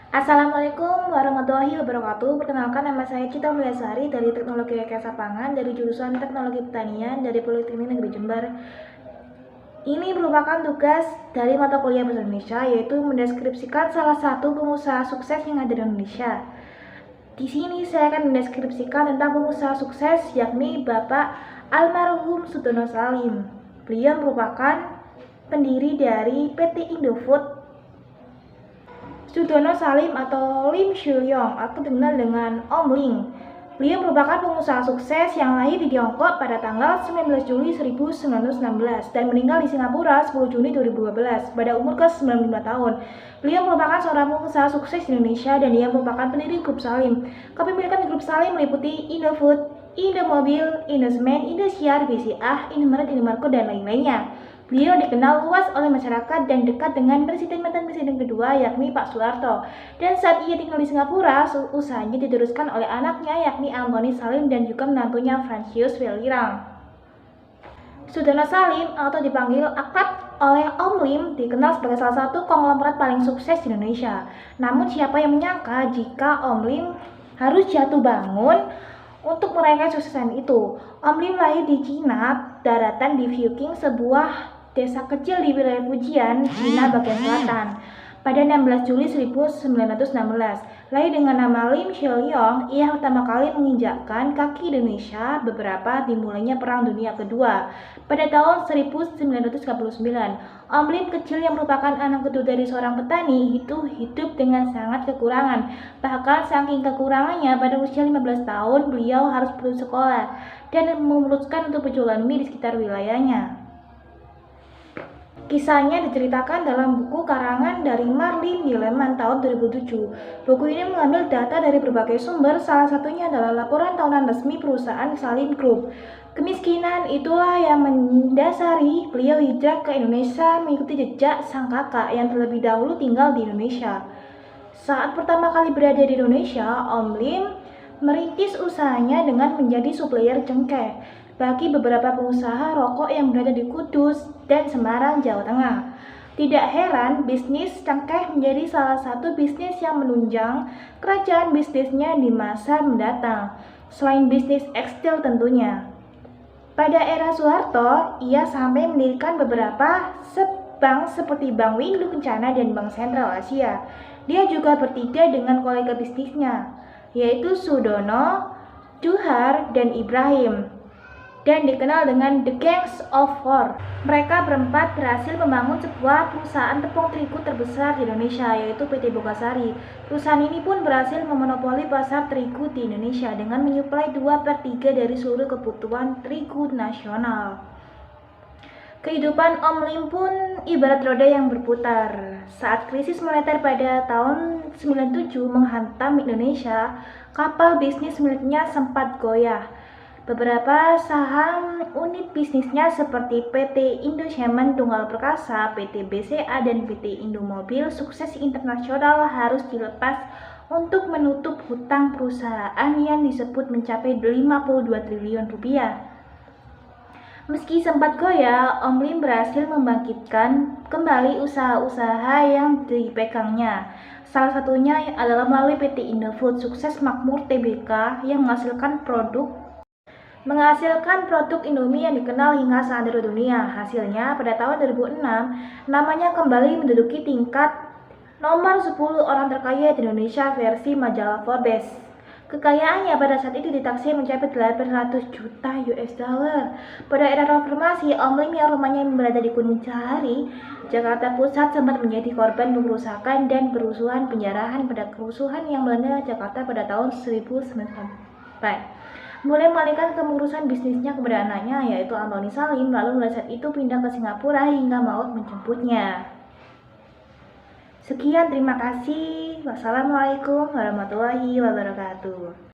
Assalamualaikum warahmatullahi wabarakatuh. Perkenalkan, nama saya Cita Mulyasari dari Teknologi Rekayasa Pangan dari jurusan Teknologi Pertanian dari Politeknik Negeri Jember. Ini merupakan tugas dari mata kuliah Bahasa Indonesia, yaitu mendeskripsikan salah satu pengusaha sukses yang ada di Indonesia. Di sini saya akan mendeskripsikan tentang pengusaha sukses, yakni Bapak almarhum Sutono Salim. Beliau merupakan pendiri dari PT Indofood. Sutono Salim atau Lim Shulyong atau dikenal dengan Om Ling. Beliau merupakan pengusaha sukses yang lahir di Tiongkok pada tanggal 19 Juli 1916 dan meninggal di Singapura 10 Juni 2012 pada umur ke-95 tahun. Beliau merupakan seorang pengusaha sukses di Indonesia dan dia merupakan pendiri Grup Salim. Kepemilikan Grup Salim meliputi Indofood, Indomobil, Indosemen, Indosiar, BCA, Indomaret, Indomarko, dan lain-lainnya. Beliau dikenal luas oleh masyarakat dan dekat dengan mantan presiden kedua, yakni Pak Soeharto. Dan saat ia tinggal di Singapura, usahanya diteruskan oleh anaknya, yakni Antoni Salim, dan juga menantunya Fransius Welirang. Sutono Salim atau dipanggil akrab oleh Om Lim dikenal sebagai salah satu konglomerat paling sukses di Indonesia. Namun siapa yang menyangka jika Om Lim harus jatuh bangun untuk meraih kesuksesan itu. Om Lim lahir di Cina, daratan di Fuqing, sebuah desa kecil di wilayah Fujian, Cina bagian selatan, pada 16 Juli 1916. Lahir dengan nama Lim Shulyong, ia pertama kali menginjakkan kaki Indonesia beberapa dimulainya Perang Dunia Kedua. Pada tahun 1939, Om Lim kecil yang merupakan anak kedua dari seorang petani itu hidup dengan sangat kekurangan. Bahkan saking kekurangannya, pada usia 15 tahun beliau harus putus sekolah dan memutuskan untuk berjualan mie di sekitar wilayahnya. Kisahnya diceritakan dalam buku karangan dari Marlin Dieleman tahun 2007. Buku ini mengambil data dari berbagai sumber, salah satunya adalah laporan tahunan resmi perusahaan Salim Group. Kemiskinan itulah yang mendasari beliau hijrah ke Indonesia mengikuti jejak sang kakak yang terlebih dahulu tinggal di Indonesia. Saat pertama kali berada di Indonesia, Om Lim merintis usahanya dengan menjadi supplier cengkeh bagi beberapa pengusaha rokok yang berada di Kudus dan Semarang, Jawa Tengah. Tidak heran, bisnis cengkeh menjadi salah satu bisnis yang menunjang kerajaan bisnisnya di masa mendatang, selain bisnis tekstil tentunya. Pada era Soeharto, ia sampai mendirikan beberapa bank seperti Bank Windu Kencana dan Bank Sentral Asia. Dia juga bertiga dengan kolega bisnisnya, yaitu Sudono, Duhar, dan Ibrahim, dan dikenal dengan The Gangs of Four. Mereka berempat berhasil membangun sebuah perusahaan tepung terigu terbesar di Indonesia, yaitu PT Bogasari. Perusahaan ini pun berhasil memonopoli pasar terigu di Indonesia dengan menyuplai 2/3 dari seluruh kebutuhan terigu nasional. Kehidupan Om Lim pun ibarat roda yang berputar. Saat krisis moneter pada tahun 97 menghantam Indonesia, kapal bisnis miliknya sempat goyah. Beberapa saham unit bisnisnya seperti PT Indosemen Tunggal Perkasa, PT BCA, dan PT Indomobil Sukses Internasional harus dilepas untuk menutup hutang perusahaan yang disebut mencapai 52 triliun rupiah. Meski sempat goyah, Om Lim berhasil membangkitkan kembali usaha-usaha yang dipegangnya. Salah satunya adalah melalui PT Indofood Sukses Makmur Tbk yang menghasilkan produk Indomie yang dikenal hingga seantero dunia. Hasilnya, pada tahun 2006, namanya kembali menduduki tingkat nomor 10 orang terkaya di Indonesia versi majalah Forbes. Kekayaannya pada saat itu ditaksir mencapai 800 juta US dollar. Pada era reformasi, Om Lim yang rumahnya berada di Kuningan, Jakarta Pusat sempat menjadi korban pengerusakan dan perusuhan penjarahan pada kerusuhan yang melanda Jakarta pada tahun 1994. Mulai mengalihkan kemurusan bisnisnya kepada anaknya, yaitu Antoni Salim, lalu mulai saat itu pindah ke Singapura hingga maut menjemputnya. Sekian, terima kasih. Wassalamualaikum warahmatullahi wabarakatuh.